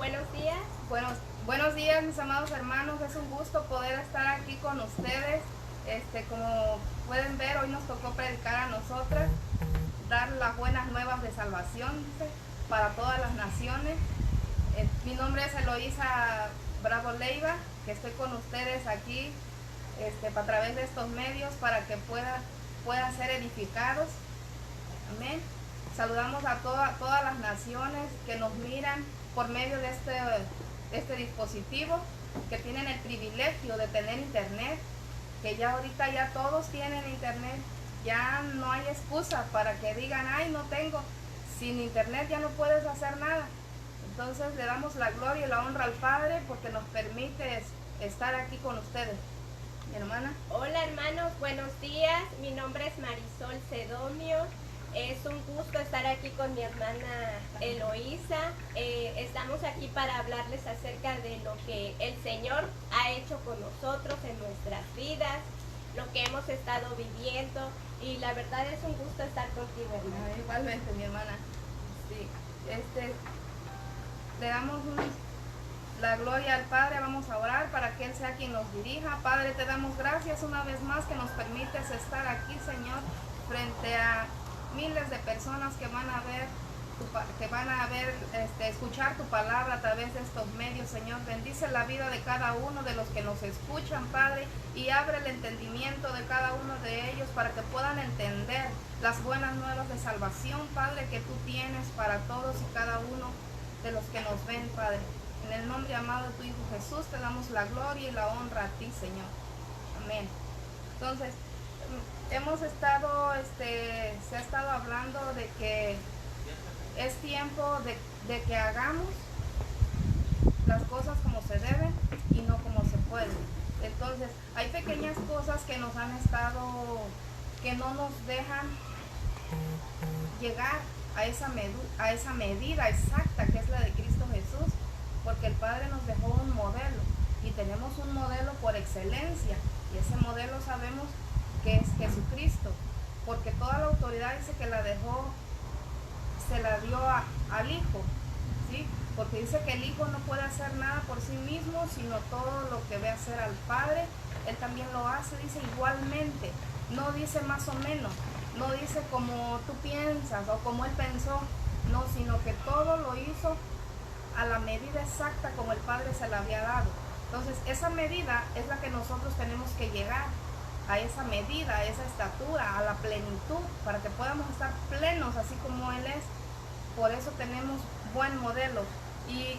Buenos días. Buenos días, mis amados hermanos. Es un gusto poder estar aquí con ustedes. Como pueden ver, hoy nos tocó predicar a nosotras, dar las buenas nuevas de salvación, dice, para todas las naciones. Mi nombre es Eloísa Bravo Leiva, que estoy con ustedes aquí a través de estos medios para que puedan ser edificados. Amén. Saludamos a todas las naciones que nos miran por medio de este dispositivo, que tienen el privilegio de tener internet, que ya ahorita ya todos tienen internet. Ya no hay excusa para que digan, ay, no tengo. Sin internet ya no puedes hacer nada. Entonces le damos la gloria y la honra al Padre porque nos permite estar aquí con ustedes. Mi hermana. Hola hermanos, buenos días. Mi nombre es Marisol Cedomio. Es un gusto estar aquí con mi hermana Eloísa. Estamos aquí para hablarles acerca de lo que el Señor ha hecho con nosotros en nuestras vidas, lo que hemos estado viviendo, y la verdad es un gusto estar contigo, hermana. Igualmente, mi hermana. Sí, le damos la gloria al Padre. Vamos a orar para que Él sea quien nos dirija. Padre, te damos gracias una vez más que nos permites estar aquí, Señor, frente a miles de personas que van a escuchar tu palabra a través de estos medios, Señor. Bendice la vida de cada uno de los que nos escuchan, Padre, y abre el entendimiento de cada uno de ellos para que puedan entender las buenas nuevas de salvación, Padre, que tú tienes para todos y cada uno de los que nos ven, Padre. En el nombre amado de tu Hijo Jesús te damos la gloria y la honra a ti, Señor. Amén. Entonces, se ha estado hablando de que es tiempo de que hagamos las cosas como se deben y no como se pueden. Entonces, hay pequeñas cosas que nos han que no nos dejan llegar a esa medida exacta que es la de Cristo Jesús, porque el Padre nos dejó un modelo y tenemos un modelo por excelencia, y ese modelo sabemos que es Jesucristo, porque toda la autoridad dice que se la dio al Hijo, ¿sí? Porque dice que el Hijo no puede hacer nada por sí mismo, sino todo lo que ve hacer al Padre, Él también lo hace, dice igualmente, no dice más o menos, no dice como tú piensas o como Él pensó, no, sino que todo lo hizo a la medida exacta como el Padre se la había dado. Entonces, esa medida es la que nosotros tenemos que llegar, a esa medida, a esa estatura, a la plenitud, para que podamos estar plenos así como Él es. Por eso tenemos buen modelo. Y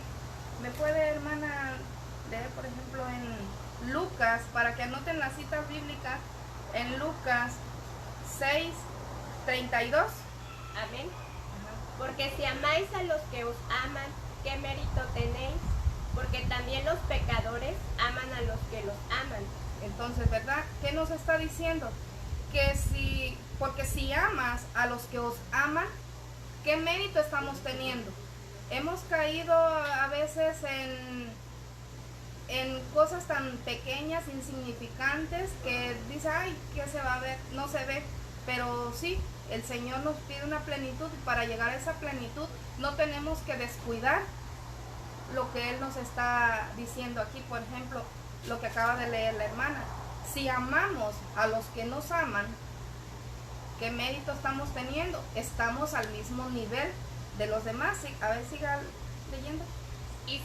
me puede, hermana, leer, por ejemplo, en Lucas, para que anoten las citas bíblicas, en Lucas 6:32. Amén. Porque si amáis a los que os aman, ¿qué mérito tenéis? Porque también los pecadores aman a los que los aman. Entonces, ¿verdad? ¿Qué nos está diciendo? Porque si amas a los que os aman, ¿qué mérito estamos teniendo? Hemos caído a veces en cosas tan pequeñas, insignificantes, que dice, ay, ¿qué se va a ver? No se ve. Pero sí, el Señor nos pide una plenitud, y para llegar a esa plenitud no tenemos que descuidar lo que Él nos está diciendo aquí. Por ejemplo, lo que acaba de leer la hermana. Si amamos a los que nos aman, ¿qué mérito estamos teniendo? Estamos al mismo nivel de los demás. ¿Sí? A ver, siga leyendo. Y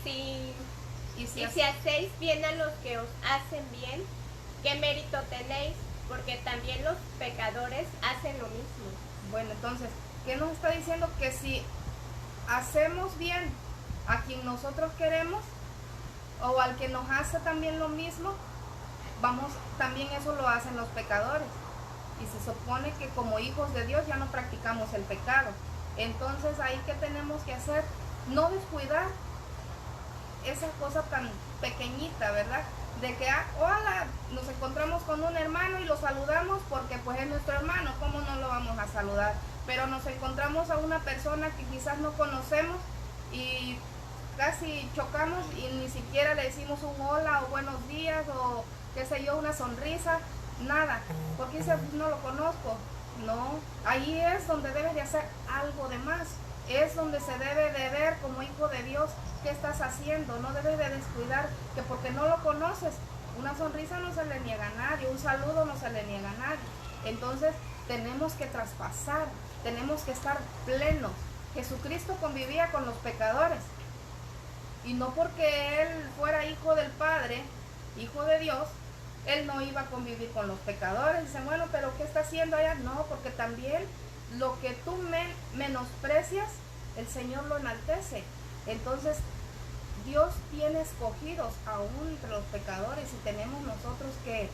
si hacéis bien a los que os hacen bien, ¿qué mérito tenéis? Porque también los pecadores hacen lo mismo. Bueno, entonces, ¿qué nos está diciendo? Que si hacemos bien a quien nosotros queremos, o al que nos hace también lo mismo, también eso lo hacen los pecadores. Y se supone que como hijos de Dios ya no practicamos el pecado. Entonces, ahí, ¿qué tenemos que hacer? No descuidar esa cosa tan pequeñita, ¿verdad? De que, hola, nos encontramos con un hermano y lo saludamos porque pues es nuestro hermano, ¿cómo no lo vamos a saludar? Pero nos encontramos a una persona que quizás no conocemos y casi chocamos y ni siquiera le decimos un hola o buenos días o qué sé yo, una sonrisa, nada, porque no lo conozco. No, ahí es donde debes de hacer algo de más, es es donde se debe de ver como hijo de Dios qué estás haciendo. No debes de descuidar que porque no lo conoces, una sonrisa no se le niega a nadie, un saludo no se le niega a nadie. Entonces tenemos que traspasar, tenemos que estar plenos. Jesucristo convivía con los pecadores y no porque Él fuera hijo del Padre, hijo de Dios, Él no iba a convivir con los pecadores. Dicen, bueno, pero ¿qué está haciendo allá? No, porque también lo que tú menosprecias, el Señor lo enaltece. Entonces, Dios tiene escogidos aún entre los pecadores y tenemos nosotros que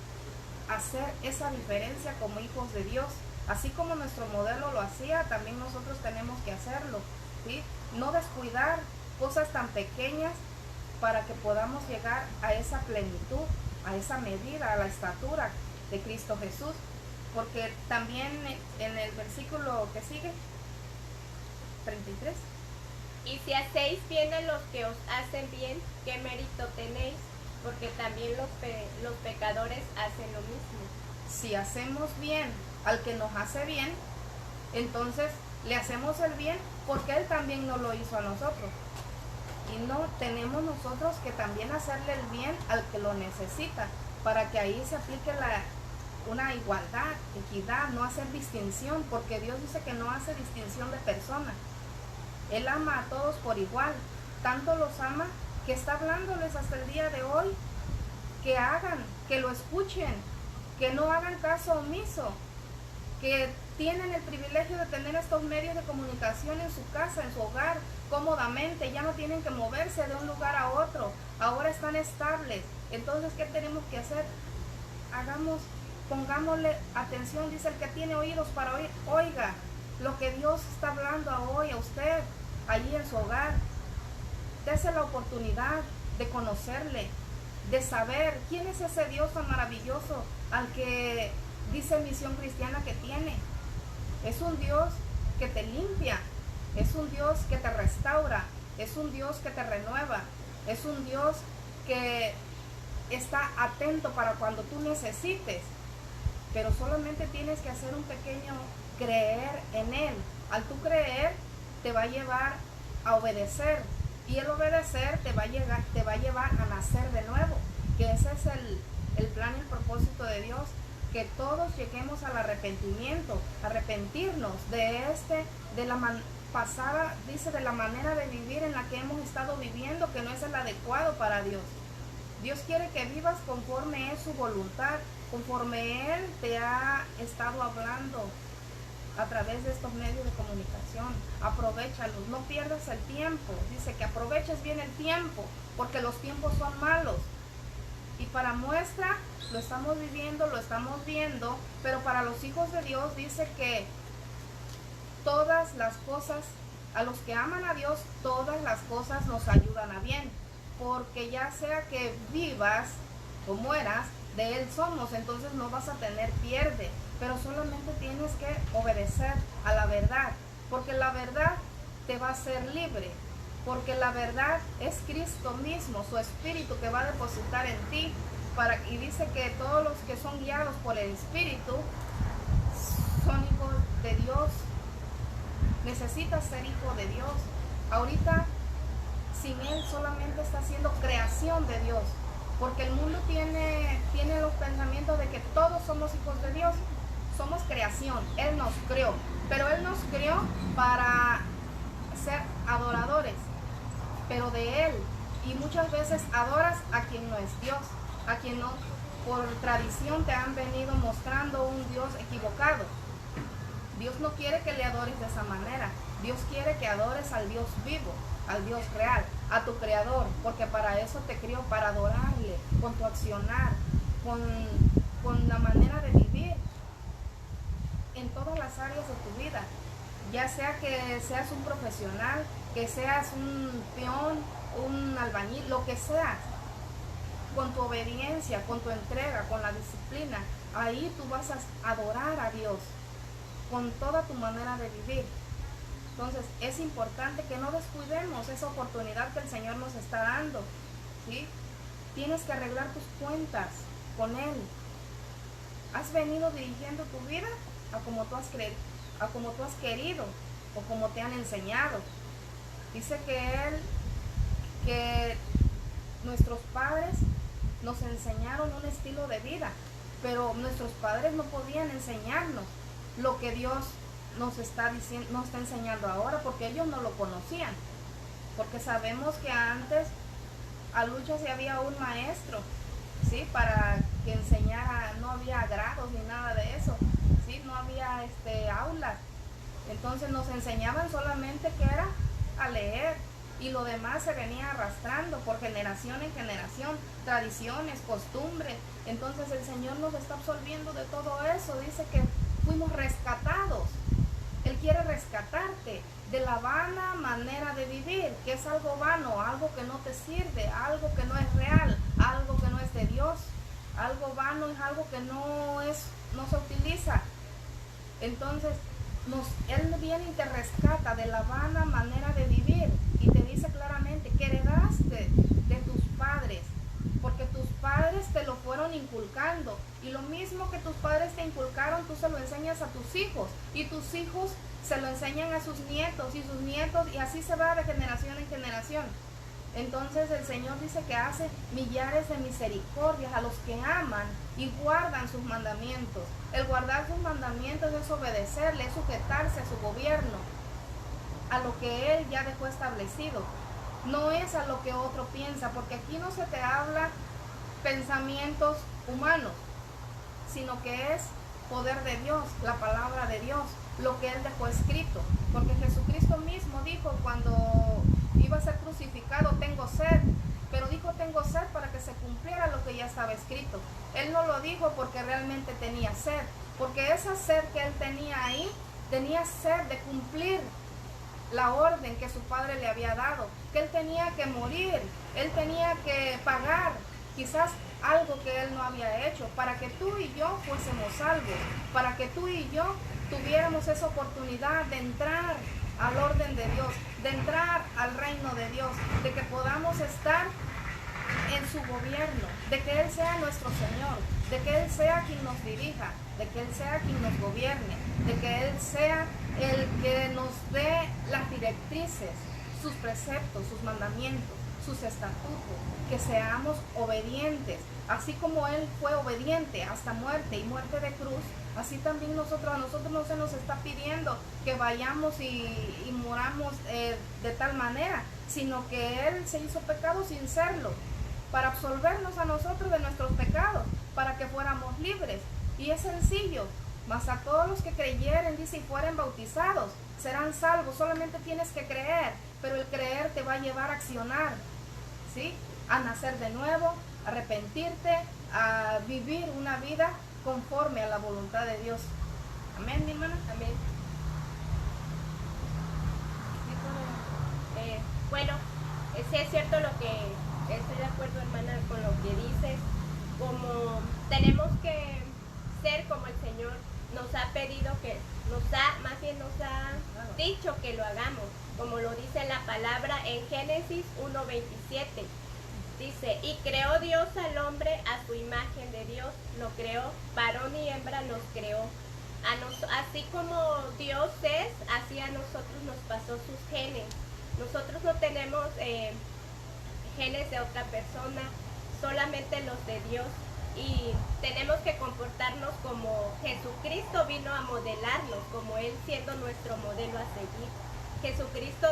hacer esa diferencia como hijos de Dios. Así como nuestro modelo lo hacía, también nosotros tenemos que hacerlo, ¿sí? No descuidar cosas tan pequeñas para que podamos llegar a esa plenitud, a esa medida, a la estatura de Cristo Jesús. Porque también en el versículo que sigue, 33. Y si hacéis bien a los que os hacen bien, ¿qué mérito tenéis? Porque también los pecadores hacen lo mismo. Si hacemos bien al que nos hace bien, entonces le hacemos el bien porque Él también nos lo hizo a nosotros. Y no tenemos nosotros que también hacerle el bien al que lo necesita, para que ahí se aplique una igualdad, equidad, no hacer distinción, porque Dios dice que no hace distinción de personas. Él ama a todos por igual, tanto los ama que está hablándoles hasta el día de hoy, que hagan, que lo escuchen, que no hagan caso omiso, que tienen el privilegio de tener estos medios de comunicación en su casa, en su hogar, cómodamente, ya no tienen que moverse de un lugar a otro, ahora están estables. Entonces, ¿qué tenemos que hacer? Pongámosle atención, dice el que tiene oídos para oír, oiga lo que Dios está hablando hoy a usted, allí en su hogar. Dese la oportunidad de conocerle, de saber quién es ese Dios tan maravilloso al que dice Misión Cristiana que tiene. Es un Dios que te limpia, es un Dios que te restaura, es un Dios que te renueva, es un Dios que está atento para cuando tú necesites, pero solamente tienes que hacer un pequeño creer en Él. Al tú creer, te va a llevar a obedecer, y el obedecer te va a llevar a nacer de nuevo, que ese es el plan y el propósito de Dios, que todos lleguemos al arrepentimiento, arrepentirnos de la pasada, dice, de la manera de vivir en la que hemos estado viviendo, que no es el adecuado para Dios. Dios quiere que vivas conforme es su voluntad, conforme Él te ha estado hablando a través de estos medios de comunicación. Aprovéchalos, no pierdas el tiempo. Dice que aproveches bien el tiempo, porque los tiempos son malos. Y para muestra, lo estamos viviendo, lo estamos viendo, pero para los hijos de Dios dice que todas las cosas, a los que aman a Dios, todas las cosas nos ayudan a bien, porque ya sea que vivas o mueras, de Él somos, entonces no vas a tener pierde, pero solamente tienes que obedecer a la verdad, porque la verdad te va a hacer libre, porque la verdad es Cristo mismo, su Espíritu que va a depositar en ti, y dice que todos los que son guiados por el Espíritu son hijos de Dios. Necesitas ser hijo de Dios. Ahorita, sin Él, solamente está siendo creación de Dios, porque el mundo tiene los pensamientos de que todos somos hijos de Dios. Somos creación, Él nos creó, pero Él nos creó para ser adoradores, pero de Él. Y muchas veces adoras a quien no es Dios, a quien no, por tradición te han venido mostrando un Dios equivocado. Dios no quiere que le adores de esa manera. Dios quiere que adores al Dios vivo, al Dios real, a tu Creador, porque para eso te crió, para adorarle con tu accionar, con la manera de vivir en todas las áreas de tu vida, ya sea que seas un profesional, que seas un peón, un albañil, lo que seas, con tu obediencia, con tu entrega, con la disciplina, ahí tú vas a adorar a Dios con toda tu manera de vivir. Entonces es importante que no descuidemos esa oportunidad que el Señor nos está dando, ¿sí? Tienes que arreglar tus cuentas con Él. ¿Has venido dirigiendo tu vida a como tú has querido o como te han enseñado? Dice que nuestros padres nos enseñaron un estilo de vida, pero nuestros padres no podían enseñarnos lo que Dios nos está diciendo, nos está enseñando ahora, porque ellos no lo conocían. Porque sabemos que antes a Lucha sí había un maestro, ¿sí? Para que enseñara, no había grados ni nada de eso, ¿sí? No había aulas. Entonces nos enseñaban solamente que era a leer, y lo demás se venía arrastrando por generación en generación, tradiciones, costumbres. Entonces el Señor nos está absolviendo de todo eso. Dice que fuimos rescatados. Él quiere rescatarte de la vana manera de vivir, que es algo vano, algo que no te sirve, algo que no es real, algo que no es de Dios. Algo vano es algo que no se utiliza. Entonces Él viene y te rescata de la vana manera de vivir, y te dice claramente que heredaste de tus padres, porque tus padres te lo fueron inculcando, y lo mismo que tus padres te inculcaron, tú se lo enseñas a tus hijos, y tus hijos se lo enseñan a sus nietos, y sus nietos, y así se va de generación en generación. Entonces el Señor dice que hace millares de misericordias a los que aman y guardan sus mandamientos. El guardar sus mandamientos es obedecerle, es sujetarse a su gobierno, a lo que Él ya dejó establecido. No es a lo que otro piensa, porque aquí no se te habla pensamientos humanos, sino que es poder de Dios, la palabra de Dios, lo que Él dejó escrito. Porque Jesucristo mismo dijo cuando iba a ser crucificado: tengo sed. Pero dijo tengo sed para que se cumpliera lo que ya estaba escrito. Él no lo dijo porque realmente tenía sed, porque esa sed que Él tenía ahí, tenía sed de cumplir la orden que su padre le había dado, que Él tenía que morir, Él tenía que pagar quizás algo que Él no había hecho, para que tú y yo fuésemos salvos, para que tú y yo tuviéramos esa oportunidad de entrar al orden de Dios, de entrar al reino de Dios, de que podamos estar en su gobierno, de que Él sea nuestro Señor, de que Él sea quien nos dirija, de que Él sea quien nos gobierne, de que Él sea el que nos dé las directrices, sus preceptos, sus mandamientos, sus estatutos, que seamos obedientes, así como Él fue obediente hasta muerte y muerte de cruz. Así también a nosotros no se nos está pidiendo que vayamos y moramos de tal manera, sino que Él se hizo pecado sin serlo, para absolvernos a nosotros de nuestros pecados, para que fuéramos libres. Y es sencillo, mas a todos los que creyeren, dice, y fueren bautizados, serán salvos. Solamente tienes que creer, pero el creer te va a llevar a accionar, ¿sí? A nacer de nuevo, a arrepentirte, a vivir una vida conforme a la voluntad de Dios. Amén, mi hermana. Amén. Bueno, sí es cierto lo que estoy de acuerdo, hermana, con lo que dices. Como tenemos que ser como el Señor nos ha pedido que nos ha dicho que lo hagamos, como lo dice la palabra en Génesis 1:27. Dice: y creó Dios al hombre a su imagen de Dios, lo creó, varón y hembra los creó. Así como Dios es, así a nosotros nos pasó sus genes. Nosotros no tenemos genes de otra persona, solamente los de Dios. Y tenemos que comportarnos como Jesucristo vino a modelarnos, como Él siendo nuestro modelo a seguir. Jesucristo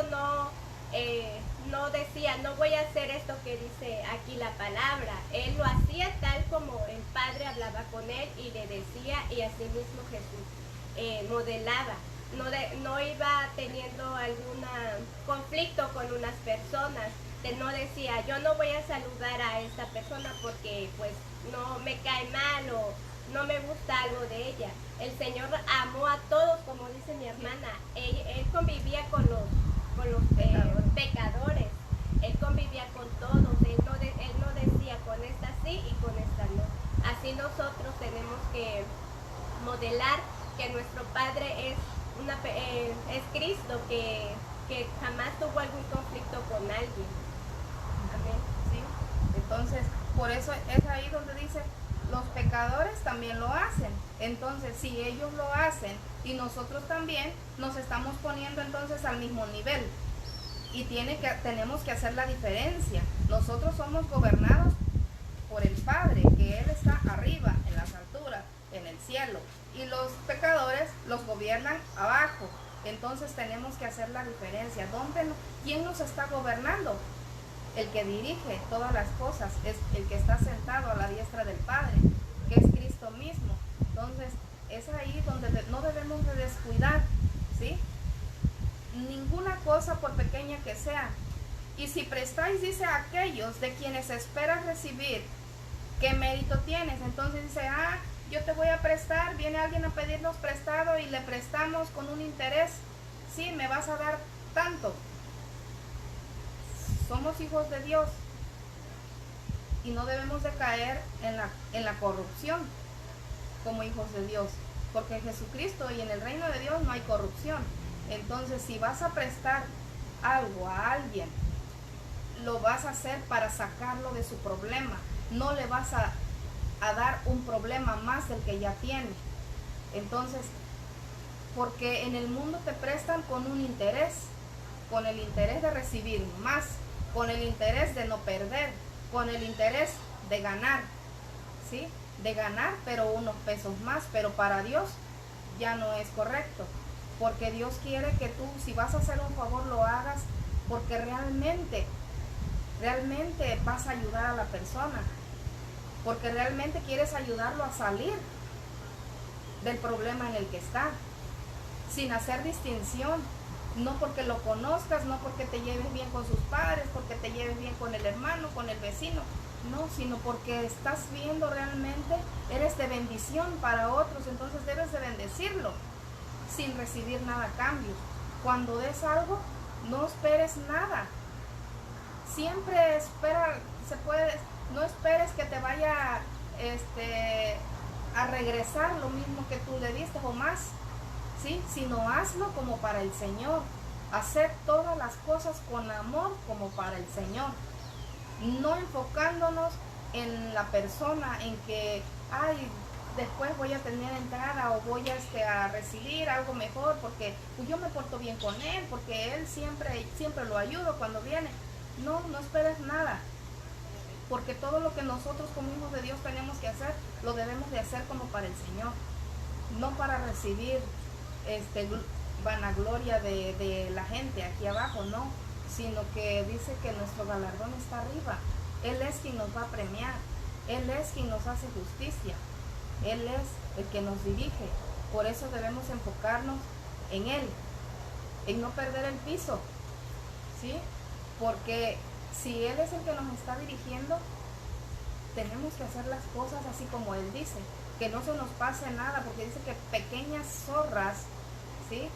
no decía, no voy a hacer esto que dice aquí la palabra. Él lo hacía tal como el Padre hablaba con Él y le decía, y así mismo Jesús modelaba. No iba teniendo algún conflicto con unas personas. No decía, yo no voy a saludar a esta persona porque pues no me cae mal o no me gusta algo de ella. El Señor amó a todos, como dice mi hermana. Él convivía con los pecadores. Él convivía con todos. Él no decía, con esta sí y con esta no. Así nosotros tenemos que modelar que nuestro Padre es Cristo, que jamás tuvo algún conflicto con alguien. Amén. ¿Sí? Entonces, por eso es ahí donde dice, los pecadores también lo hacen. Entonces, si ellos lo hacen y nosotros también, nos estamos poniendo entonces al mismo nivel. y tenemos que hacer la diferencia. Nosotros somos gobernados por el Padre, que Él está arriba, en las alturas, en el cielo, y los pecadores los gobiernan abajo. Entonces tenemos que hacer la diferencia. ¿Quién nos está gobernando? El que dirige todas las cosas es el que está sentado a la diestra del Padre, que es Cristo mismo. Entonces es ahí donde no debemos de descuidar, ¿sí? Ninguna cosa, por pequeña que sea. Y si prestáis, dice, a aquellos de quienes esperas recibir, ¿qué mérito tienes? Entonces dice, yo te voy a prestar, viene alguien a pedirnos prestado y le prestamos con un interés. Sí, me vas a dar tanto. Somos hijos de Dios y no debemos de caer en la corrupción como hijos de Dios, porque en Jesucristo y en el reino de Dios no hay corrupción. Entonces, si vas a prestar algo a alguien, lo vas a hacer para sacarlo de su problema. No le vas a dar un problema más del que ya tiene. Entonces, porque en el mundo te prestan con un interés, con el interés de recibir más, con el interés de no perder, con el interés de ganar, ¿sí? De ganar, pero unos pesos más, pero para Dios ya no es correcto, porque Dios quiere que tú, si vas a hacer un favor, lo hagas porque realmente vas a ayudar a la persona, porque realmente quieres ayudarlo a salir del problema en el que está, sin hacer distinción, no porque lo conozcas, no porque te lleves bien con sus padres, porque te lleves bien con el hermano, con el vecino, no, sino porque estás viendo realmente, eres de bendición para otros, entonces debes de bendecirlo sin recibir nada a cambio. Cuando des algo, no esperes nada, siempre espera, no esperes que te vaya a regresar lo mismo que tú le diste o más, ¿sí? Sino hazlo como para el Señor, hacer todas las cosas con amor como para el Señor, no enfocándonos en la persona, en que después voy a tener entrada o voy a recibir algo mejor porque pues, yo me porto bien con él, porque él siempre lo ayudo cuando viene. No esperes nada, porque todo lo que nosotros como hijos de Dios tenemos que hacer, lo debemos de hacer como para el Señor, no para recibir vanagloria de la gente aquí abajo, no, sino que dice que nuestro galardón está arriba. Él es quien nos va a premiar, Él es quien nos hace justicia, Él es el que nos dirige. Por eso debemos enfocarnos en Él, en no perder el piso, ¿sí? Porque si Él es el que nos está dirigiendo, tenemos que hacer las cosas así como Él dice, que no se nos pase nada, porque dice que pequeñas zorras, ¿sí?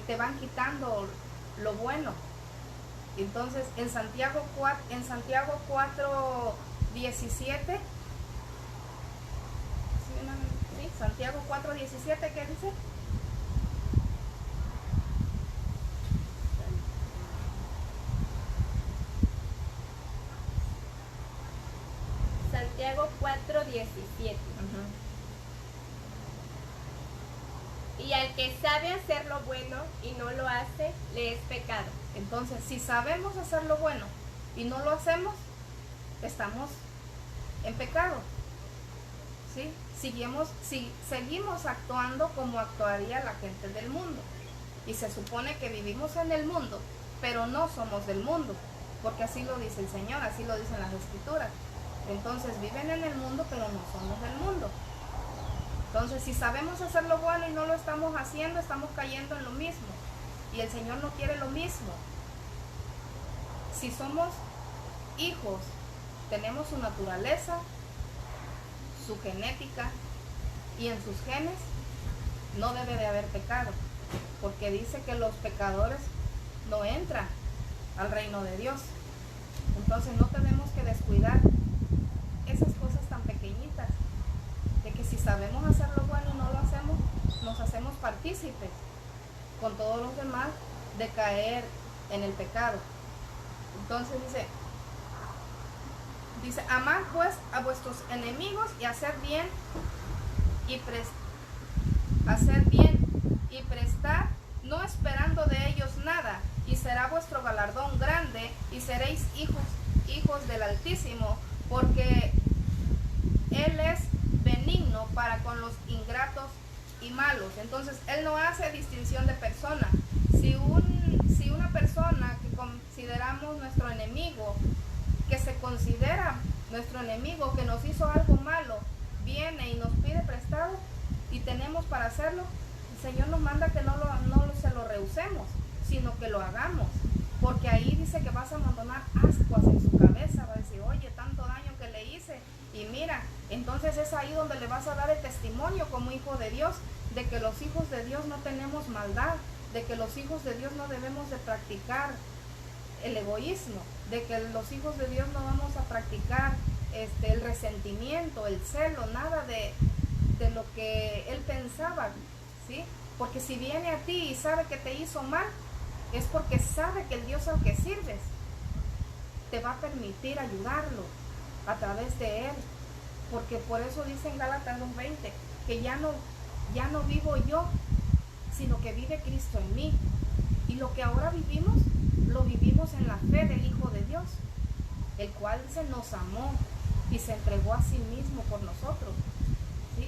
Te van quitando lo bueno. Entonces en Santiago 4:17, Santiago 4:17, ¿qué dice? Santiago 4:17. Y al que sabe hacer lo bueno y no lo hace, le es pecado. Entonces, si sabemos hacer lo bueno y no lo hacemos, estamos en pecado, ¿sí? Seguimos actuando como actuaría la gente del mundo. Y se supone que vivimos en el mundo, pero no somos del mundo, porque así lo dice el Señor, así lo dicen las Escrituras. Entonces viven en el mundo, pero no somos del mundo. Entonces, si sabemos hacer lo bueno y no lo estamos haciendo, estamos cayendo en lo mismo. Y el Señor no quiere lo mismo. Si somos hijos, tenemos su naturaleza, su genética, y en sus genes no debe de haber pecado, porque dice que los pecadores no entran al reino de Dios. Entonces no tenemos que descuidar esas cosas tan pequeñitas, de que si sabemos hacer lo bueno y no lo hacemos, nos hacemos partícipes con todos los demás de caer en el pecado. Entonces dice, amad pues a vuestros enemigos y hacer bien y prestar, no esperando de será vuestro galardón grande y seréis hijos del Altísimo, porque Él es benigno para con los ingratos y malos. Entonces, Él no hace distinción de persona. Si una persona que consideramos nuestro enemigo, que se considera nuestro enemigo, que nos hizo algo malo, viene y nos pide prestado y tenemos para hacerlo, el Señor nos manda que no se lo rehusemos, sino que lo hagamos, porque ahí dice que vas a amontonar ascuas en su cabeza, va a decir, oye, tanto daño que le hice, y mira, entonces es ahí donde le vas a dar el testimonio como hijo de Dios, de que los hijos de Dios no tenemos maldad, de que los hijos de Dios no debemos de practicar el egoísmo, de que los hijos de Dios no vamos a practicar el resentimiento, el celo, nada de lo que él pensaba, ¿sí? Porque si viene a ti y sabe que te hizo mal, es porque sabe que el Dios al que sirves te va a permitir ayudarlo a través de él, porque por eso dice en Gálatas 2:20 que ya no vivo yo, sino que vive Cristo en mí, y lo que ahora vivimos, lo vivimos en la fe del Hijo de Dios, el cual dice nos amó y se entregó a sí mismo por nosotros, ¿sí?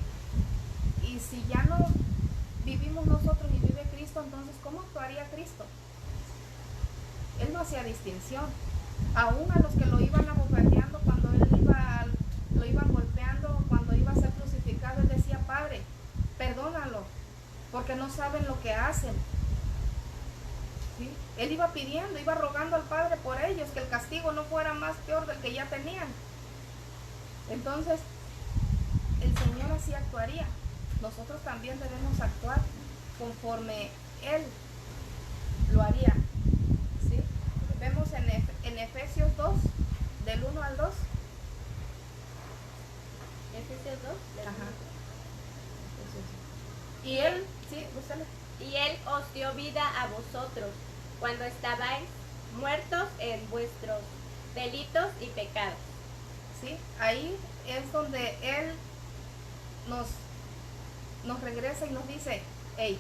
Y si ya no vivimos nosotros y vive Cristo, entonces ¿cómo actuaría Cristo? Él no hacía distinción. Aún a los que lo iban abofeteando cuando lo iban golpeando, cuando iba a ser crucificado, él decía, Padre, perdónalo, porque no saben lo que hacen. ¿Sí? Él iba pidiendo, iba rogando al Padre por ellos, que el castigo no fuera más peor del que ya tenían. Entonces, el Señor así actuaría. Nosotros también debemos actuar conforme Él lo haría. ¿Sí? Vemos en Efesios 2, del 1 al 2. Efesios 2. Ajá. Y Él, sí, búscalo. Y Él os dio vida a vosotros, cuando estabais muertos en vuestros delitos y pecados. ¿Sí? Ahí es donde Él nos regresa y nos dice, hey,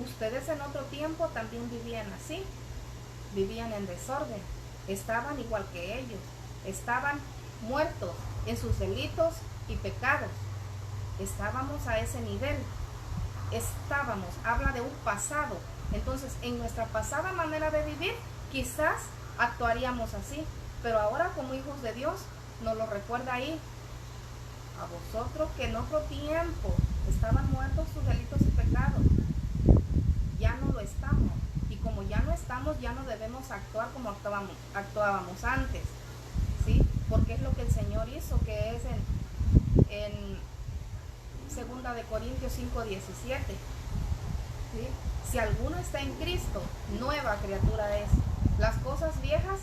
ustedes en otro tiempo también vivían así, vivían en desorden, estaban igual que ellos, estaban muertos en sus delitos y pecados, estábamos a ese nivel, habla de un pasado. Entonces, en nuestra pasada manera de vivir, quizás actuaríamos así, pero ahora como hijos de Dios, nos lo recuerda ahí, a vosotros que en otro tiempo estaban muertos sus delitos y pecados, ya no lo estamos, y como ya no estamos, ya no debemos actuar como actuábamos antes, ¿sí? Porque es lo que el Señor hizo, que es en 2 de Corintios 5:17, ¿sí? Si alguno está en Cristo, nueva criatura es. Las cosas viejas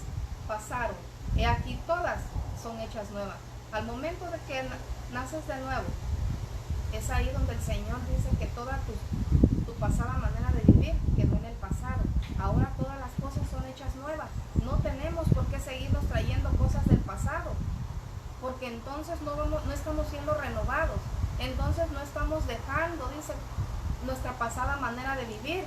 pasaron, he aquí todas son hechas nuevas. Al momento de que naces de nuevo, es ahí donde el Señor dice que toda tu pasada manera de vivir quedó en el pasado. Ahora todas las cosas son hechas nuevas. No tenemos por qué seguirnos trayendo cosas del pasado, porque entonces no estamos siendo renovados. Entonces no estamos dejando, dice, nuestra pasada manera de vivir.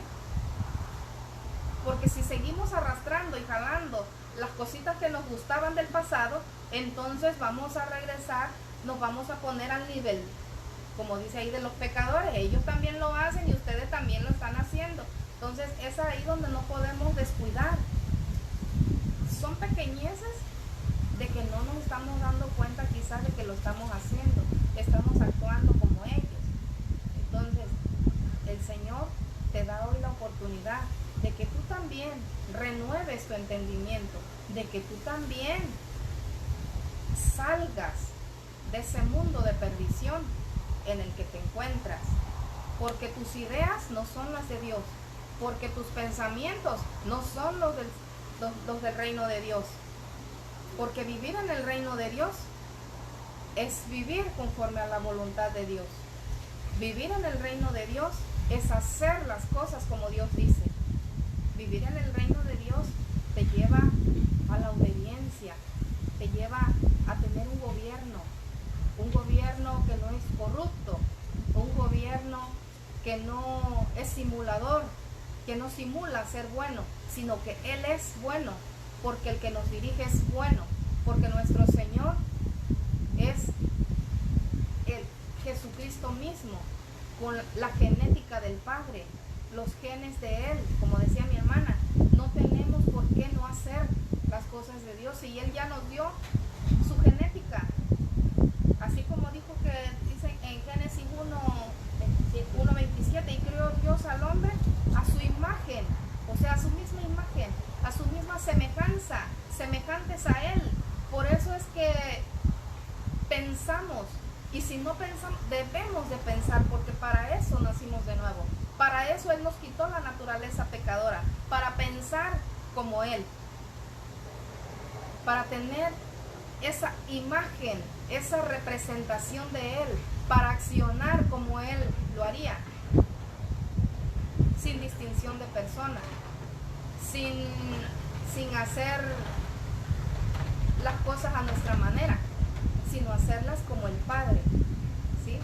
Porque si seguimos arrastrando y jalando las cositas que nos gustaban del pasado, entonces vamos a regresar, nos vamos a poner al nivel, como dice ahí, de los pecadores. Ellos también lo hacen y ustedes también lo están haciendo. Entonces es ahí donde no podemos descuidar. Son pequeñeces de que no nos estamos dando cuenta quizás de que lo estamos haciendo, estamos actuando como ellos. Entonces el Señor te da hoy la oportunidad de que tú también renueves tu entendimiento, de que tú también salgas de ese mundo de perdición en el que te encuentras, porque tus ideas no son las de Dios, porque tus pensamientos no son los del reino de Dios, porque vivir en el reino de Dios es vivir conforme a la voluntad de Dios. Vivir en el reino de Dios es hacer las cosas como Dios dice. Vivir en el reino de Dios te lleva a la obediencia, te lleva a tener un gobierno que no es corrupto, un gobierno que no es simulador, que no simula ser bueno, sino que Él es bueno, porque el que nos dirige es bueno, porque nuestro Señor es el Jesucristo mismo, con la genética del Padre, los genes de Él. Como decía mi hermana, no tenemos por qué no hacer las cosas de Dios, y Él ya nos dio su genética, así como dijo que dice en Génesis 1:27, y creó Dios al hombre a su imagen, o sea, a su misma imagen, a su misma semejanza, semejantes a Él. Por eso es que pensamos, y si no pensamos, debemos de pensar, porque para eso nacimos de nuevo, para eso Él nos quitó la naturaleza pecadora, para pensar como Él, para tener esa imagen, esa representación de Él, para accionar como Él lo haría, sin distinción de persona, sin hacer las cosas a nuestra manera, sino hacerlas como el Padre, ¿sí?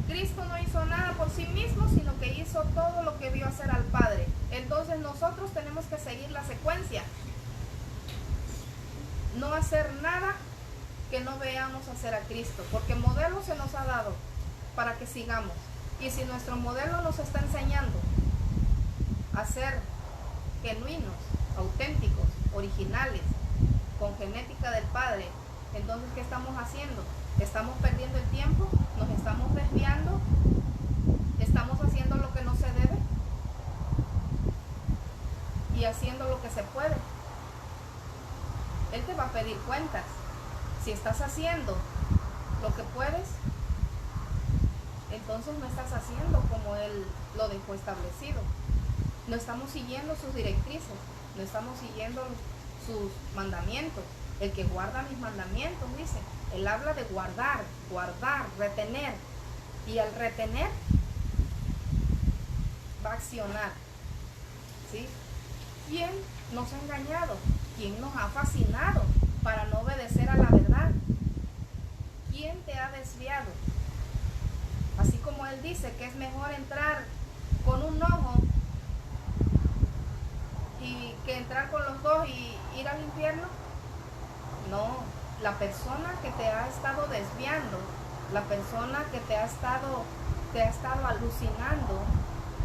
Cristo no hizo nada por sí mismo, sino que hizo todo lo que vio hacer al Padre. Entonces nosotros tenemos que seguir la secuencia, no hacer nada que no veamos hacer a Cristo, porque modelo se nos ha dado para que sigamos. Y si nuestro modelo nos está enseñando a ser genuinos, auténticos, originales, con genética del Padre, entonces ¿qué estamos haciendo? Estamos perdiendo el tiempo, nos estamos desviando, estamos haciendo lo que no se debe y haciendo lo que se puede. Él te va a pedir cuentas. Si estás haciendo lo que puedes, entonces no estás haciendo como Él lo dejó establecido. No estamos siguiendo sus directrices, no estamos siguiendo sus mandamientos. El que guarda mis mandamientos, dice, Él habla de guardar, retener. Y al retener, va a accionar, ¿sí? ¿Quién nos ha engañado? ¿Quién nos ha fascinado para no obedecer a la verdad? ¿Quién te ha desviado? Así como Él dice que es mejor entrar con un ojo y que entrar con los dos y ir al infierno. No, la persona que te ha estado desviando, la persona que te ha estado alucinando,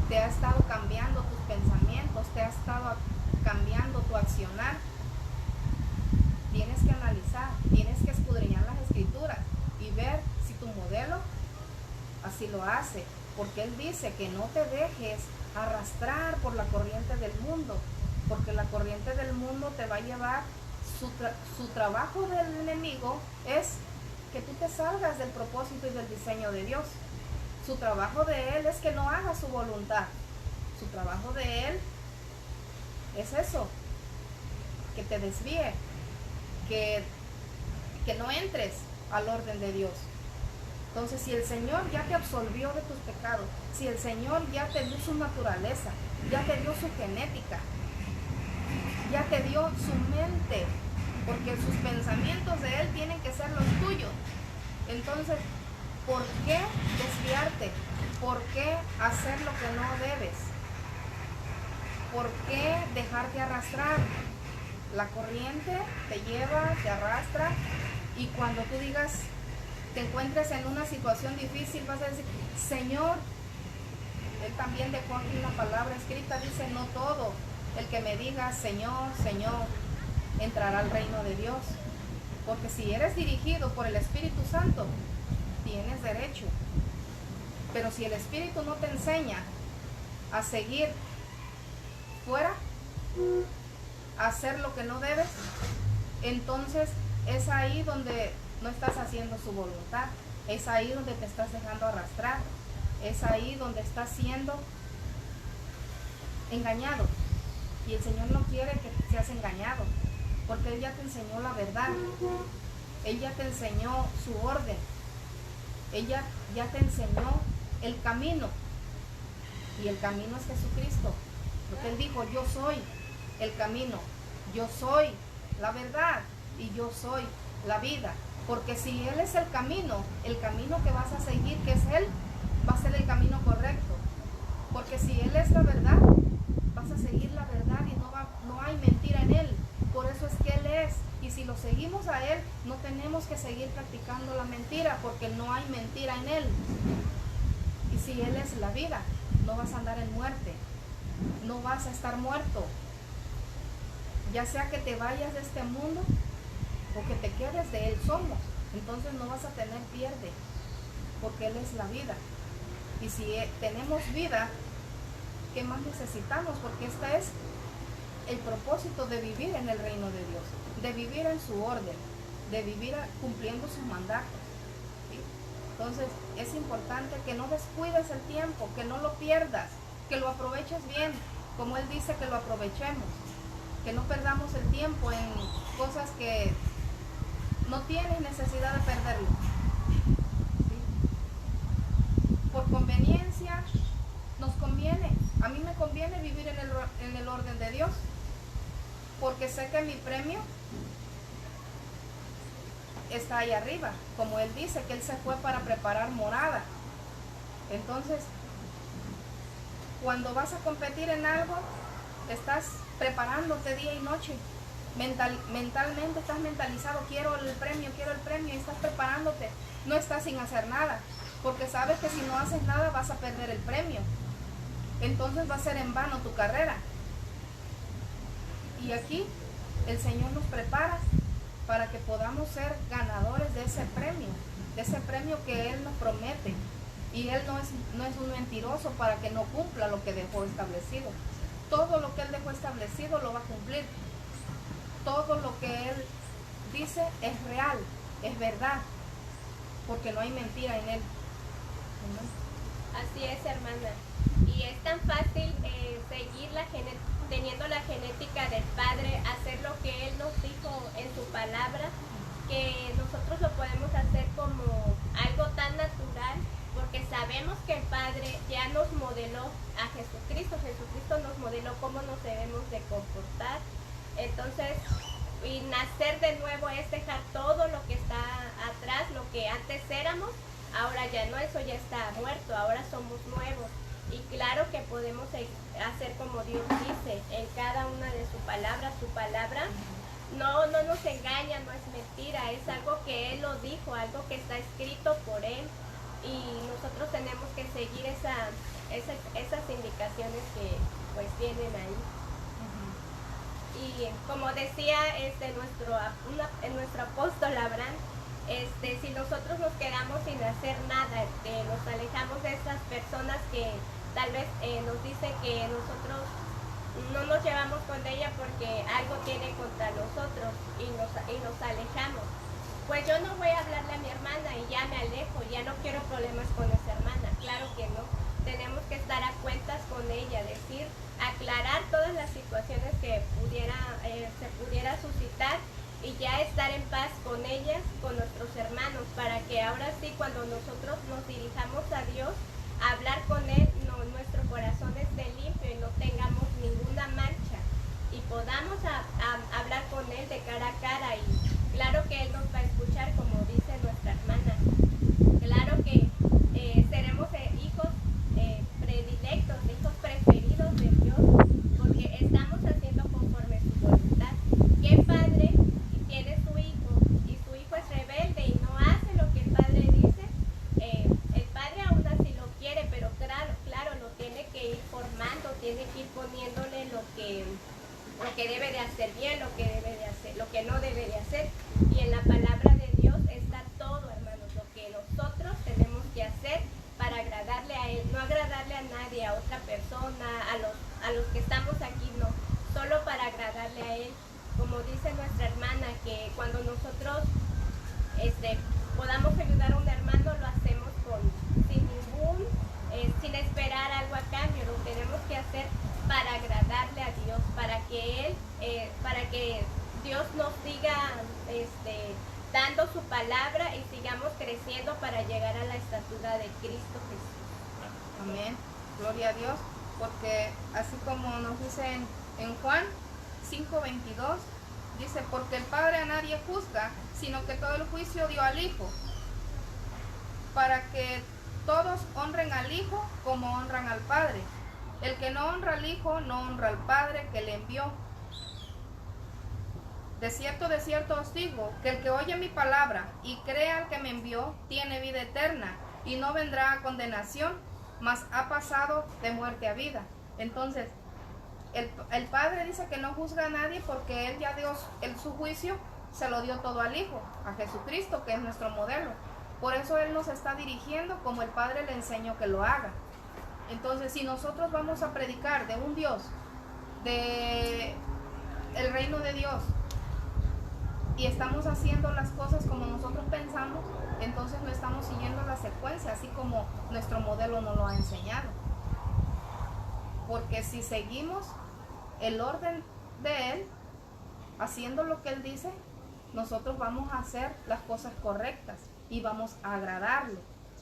te ha estado cambiando tus pensamientos, te ha estado cambiando tu accionar, tienes que analizar, tienes que escudriñar las escrituras y ver si tu modelo así lo hace, porque Él dice que no te dejes arrastrar por la corriente del mundo, porque la corriente del mundo te va a llevar, su trabajo del enemigo es que tú te salgas del propósito y del diseño de Dios. Su trabajo de él es que no hagas su voluntad. Su trabajo de él es eso, que te desvíe, que no entres al orden de Dios. Entonces, si el Señor ya te absolvió de tus pecados, si el Señor ya te dio su naturaleza, ya te dio su genética, ya te dio su mente, porque sus pensamientos de Él tienen que ser los tuyos. Entonces, ¿por qué desviarte? ¿Por qué hacer lo que no debes? ¿Por qué dejarte arrastrar? La corriente te lleva, te arrastra, y cuando tú digas, te encuentres en una situación difícil, vas a decir, Señor, Él también dejó aquí una palabra escrita, dice, no todo el que me diga Señor, Señor, entrará al reino de Dios. Porque si eres dirigido por el Espíritu Santo, tienes derecho. Pero si el Espíritu no te enseña a seguir fuera, a hacer lo que no debes, entonces es ahí donde no estás haciendo su voluntad, es ahí donde te estás dejando arrastrar, es ahí donde estás siendo engañado. Y el Señor no quiere que seas engañado, porque Él ya te enseñó la verdad, Él ya te enseñó su orden, Él ya te enseñó el camino, y el camino es Jesucristo, porque Él dijo, yo soy el camino, yo soy la verdad, y yo soy la vida. Porque si Él es el camino que vas a seguir, que es Él, va a ser el camino correcto. Porque si Él es la verdad, si lo seguimos a Él, no tenemos que seguir practicando la mentira, porque no hay mentira en Él. Y si Él es la vida, no vas a andar en muerte, no vas a estar muerto. Ya sea que te vayas de este mundo o que te quedes, de Él somos. Entonces no vas a tener pierde, porque Él es la vida. Y si tenemos vida, ¿qué más necesitamos? Porque este es el propósito de vivir en el reino de Dios, de vivir en su orden, de vivir cumpliendo sus mandatos, ¿sí? Entonces es importante que no descuides el tiempo, que no lo pierdas, que lo aproveches bien, como Él dice que lo aprovechemos, que no perdamos el tiempo en cosas que no tienes necesidad de perderlo, ¿sí? Por conveniencia nos conviene. A mí me conviene vivir en el orden de Dios, porque sé que mi premio está ahí arriba, como Él dice que Él se fue para preparar morada. Entonces, cuando vas a competir en algo, estás preparándote día y noche. Mentalmente estás mentalizado, quiero el premio, y estás preparándote. No estás sin hacer nada, porque sabes que si no haces nada vas a perder el premio. Entonces va a ser en vano tu carrera. Y aquí el Señor nos prepara para que podamos ser ganadores de ese premio que Él nos promete. Y Él no es un mentiroso para que no cumpla lo que dejó establecido. Todo lo que Él dejó establecido lo va a cumplir. Todo lo que Él dice es real, es verdad, porque no hay mentira en Él. Así es, hermana. Y es tan fácil seguir teniendo la genética del Padre, hacer lo que Él nos dijo en su palabra, que nosotros lo podemos hacer como algo tan natural, porque sabemos que el Padre ya nos modeló a Jesucristo. Jesucristo nos modeló cómo nos debemos de comportar. Entonces, y nacer de nuevo es dejar todo lo que está atrás, lo que antes éramos. Ahora ya no, eso ya está muerto, ahora somos nuevos. Y claro que podemos hacer como Dios dice, en cada una de su palabra no nos engaña, no es mentira, es algo que Él lo dijo, algo que está escrito por Él. Y nosotros tenemos que seguir esas indicaciones que pues vienen ahí. Y como decía nuestro apóstol Abraham, si nosotros nos quedamos sin hacer nada, nos alejamos de esas personas que tal vez nos dicen que nosotros no nos llevamos con ella porque algo tiene contra nosotros y nos alejamos. Pues yo no voy a hablarle a mi hermana y ya me alejo, ya no quiero problemas con esa hermana. Claro que no. Tenemos que estar a cuentas con ella, aclarar todas las situaciones que se pudiera suscitar y ya estar en paz con ellas, con nuestros hermanos, para que ahora sí, cuando nosotros nos dirijamos a Dios, hablar con Él, nuestro corazón esté limpio y no tengamos ninguna mancha y podamos hablar con Él de cara a cara, y claro que Él nos va a escuchar, como dice nuestra hermana. Claro que seremos hijos predilectos, hijos preferidos de Dios, porque estamos haciendo conforme su voluntad. ¿Qué padre tiene su hijo y su hijo es rebelde y no hace lo que el padre dice? El padre aún así lo quiere, pero claro, lo tiene que ir formando, tiene que ir poniéndole lo que debe de hacer bien, lo que debe de hacer, lo que no debe de hacer. Y en la palabra de Dios está todo, hermanos, lo que nosotros tenemos que hacer para agradarle a Él, no agradarle a nadie, a otra persona, a los que estamos aquí, no, solo para agradarle a Él. Como dice nuestra hermana, que cuando nosotros podamos ayudar a un hermano, lo hacemos sin esperar algo a cambio. Lo tenemos que hacer para agradarle a Dios, para que Dios nos siga dando su palabra y sigamos creciendo para llegar a la estatura de Cristo Jesús. Amén, gloria a Dios, porque así como nos dice en Juan 5:22, dice, porque el Padre a nadie juzga, sino que todo el juicio dio al Hijo, para que todos honren al Hijo como honran al Padre. El que no honra al Hijo no honra al Padre que le envió. de cierto os digo, que el que oye mi palabra y crea al que me envió, tiene vida eterna, y no vendrá a condenación, mas ha pasado de muerte a vida. Entonces, el Padre dice que no juzga a nadie porque Él ya dio su juicio, se lo dio todo al Hijo, a Jesucristo, que es nuestro modelo. Por eso Él nos está dirigiendo como el Padre le enseñó que lo haga. Entonces, si nosotros vamos a predicar de un Dios, de el reino de Dios, y estamos haciendo las cosas como nosotros pensamos, entonces no estamos siguiendo la secuencia, así como nuestro modelo nos lo ha enseñado. Porque si seguimos el orden de Él, haciendo lo que Él dice, nosotros vamos a hacer las cosas correctas y vamos a agradarle,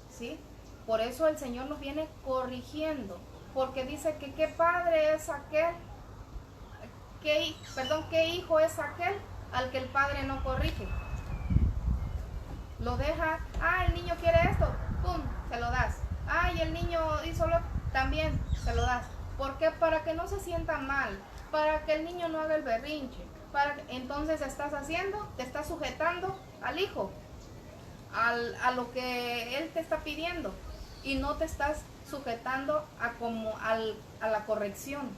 ¿sí? Por eso el Señor nos viene corrigiendo, porque dice que qué padre es aquel, qué hijo es aquel al que el padre no corrige. Lo deja, el niño quiere esto, pum, se lo das. Y el niño hizo lo también, se lo das. ¿Por qué? Para que no se sienta mal, para que el niño no haga el berrinche. Entonces estás haciendo, te estás sujetando al hijo, a lo que él te está pidiendo, y no te estás sujetando a la corrección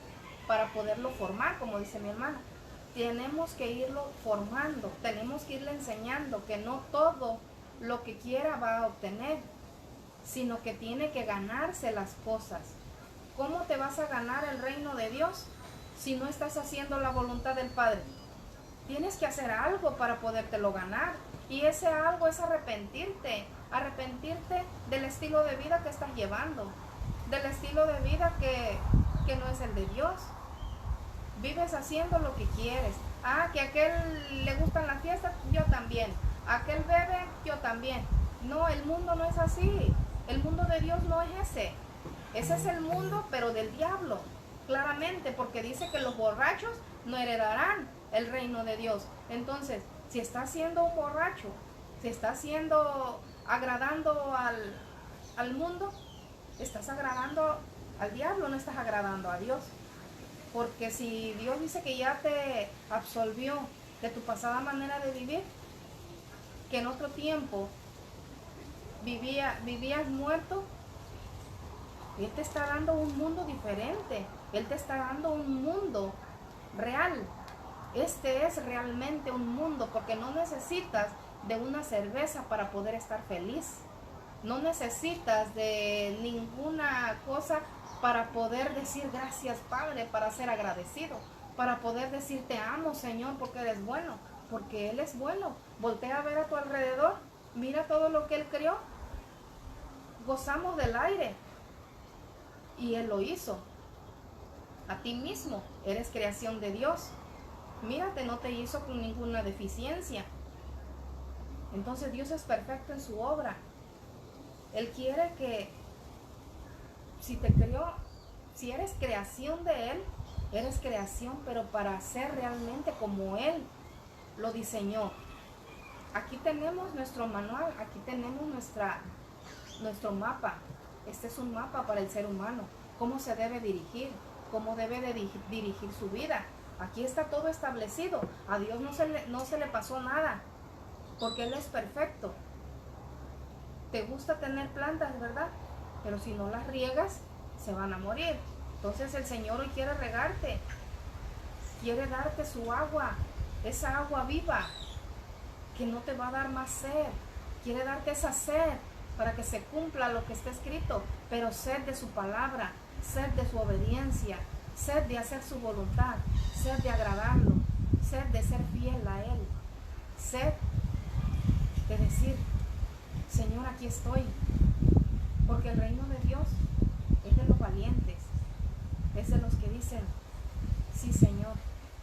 para poderlo formar, como dice mi hermana. Tenemos que irlo formando, tenemos que irle enseñando que no todo lo que quiera va a obtener, sino que tiene que ganarse las cosas. ¿Cómo te vas a ganar el reino de Dios si no estás haciendo la voluntad del Padre? Tienes que hacer algo para podértelo ganar, y ese algo es arrepentirte del estilo de vida que estás llevando, del estilo de vida que no es el de Dios. Vives haciendo lo que quieres. Que a aquel le gustan las fiestas, yo también. A aquel bebe, yo también. No, el mundo no es así. El mundo de Dios no es ese. Ese es el mundo, pero del diablo. Claramente, porque dice que los borrachos no heredarán el reino de Dios. Entonces, si estás siendo un borracho, si estás agradando al mundo, estás agradando al diablo, no estás agradando a Dios. Porque si Dios dice que ya te absolvió de tu pasada manera de vivir, que en otro tiempo vivías muerto, Él te está dando un mundo diferente. Él te está dando un mundo real. Este es realmente un mundo, porque no necesitas de una cerveza para poder estar feliz. No necesitas de ninguna cosa para poder decir gracias, Padre, para ser agradecido, para poder decir te amo, Señor, porque eres bueno, porque Él es bueno. Voltea a ver a tu alrededor, mira todo lo que Él creó. Gozamos del aire y Él lo hizo. A ti mismo eres creación de Dios. Mírate, no te hizo con ninguna deficiencia. Entonces Dios es perfecto en su obra. Él quiere que si te creó, si eres creación de Él, eres creación, pero para ser realmente como Él lo diseñó. Aquí tenemos nuestro manual, aquí tenemos nuestro mapa. Este es un mapa para el ser humano, cómo se debe dirigir, cómo debe de dirigir su vida. Aquí está todo establecido. A Dios no se le pasó nada, porque Él es perfecto. Te gusta tener plantas, ¿verdad? Pero si no las riegas, se van a morir. Entonces el Señor hoy quiere regarte, quiere darte su agua, esa agua viva, que no te va a dar más sed. Quiere darte esa sed para que se cumpla lo que está escrito, pero sed de su palabra, sed de su obediencia, sed de hacer su voluntad, sed de agradarlo, sed de ser fiel a Él, sed de decir, Señor, aquí estoy. Porque el reino de Dios es de los valientes, es de los que dicen, sí, Señor,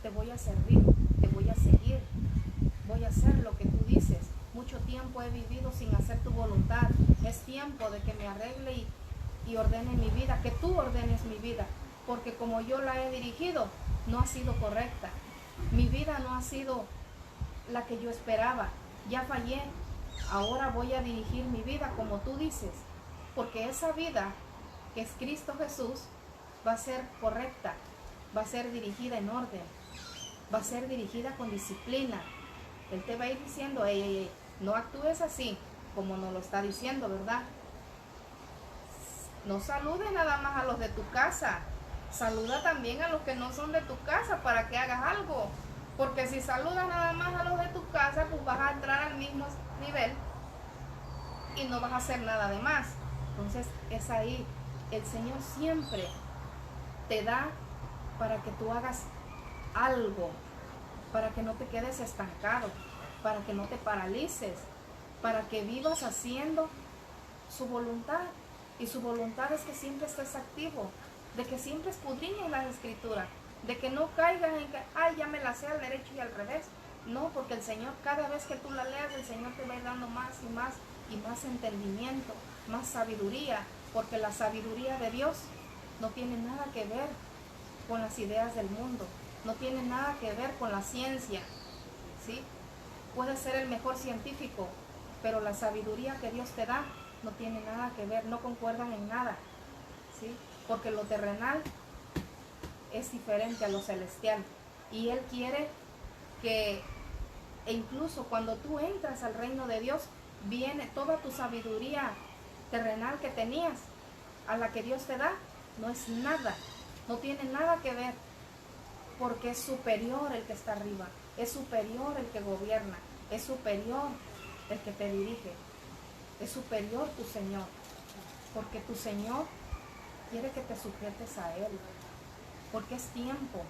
te voy a servir, te voy a seguir, voy a hacer lo que tú dices. Mucho tiempo he vivido sin hacer tu voluntad. Es tiempo de que me arregle y ordene mi vida, que tú ordenes mi vida, porque como yo la he dirigido, no ha sido correcta. Mi vida no ha sido la que yo esperaba. Ya fallé. Ahora voy a dirigir mi vida como tú dices, porque esa vida que es Cristo Jesús va a ser correcta, va a ser dirigida en orden. va a ser dirigida con disciplina. Él te va a ir diciendo, ey, no actúes así, como nos lo está diciendo, ¿verdad? No saludes nada más a los de tu casa, saluda también a los que no son de tu casa para que hagas algo. Porque si saludas nada más a los de tu casa, pues vas a entrar al mismo nivel y no vas a hacer nada de más. Entonces es ahí, el Señor siempre te da para que tú hagas algo, para que no te quedes estancado, para que no te paralices, para que vivas haciendo su voluntad. Y su voluntad es que siempre estés activo, de que siempre escudriñes las escrituras, de que no caigas en que, ay, ya me la sé al derecho y al revés. No, porque el Señor, cada vez que tú la leas, el Señor te va a ir dando más y más y más entendimiento, más sabiduría, porque la sabiduría de Dios no tiene nada que ver con las ideas del mundo, no tiene nada que ver con la ciencia, ¿sí? Puedes ser el mejor científico, pero la sabiduría que Dios te da no tiene nada que ver, no concuerdan en nada, ¿sí? Porque lo terrenal es diferente a lo celestial, y Él quiere que, e incluso cuando tú entras al reino de Dios, viene toda tu sabiduría terrenal que tenías, a la que Dios te da, no es nada, no tiene nada que ver, porque es superior el que está arriba, es superior el que gobierna, es superior el que te dirige, es superior tu Señor, porque tu Señor quiere que te sujetes a Él, porque es tiempo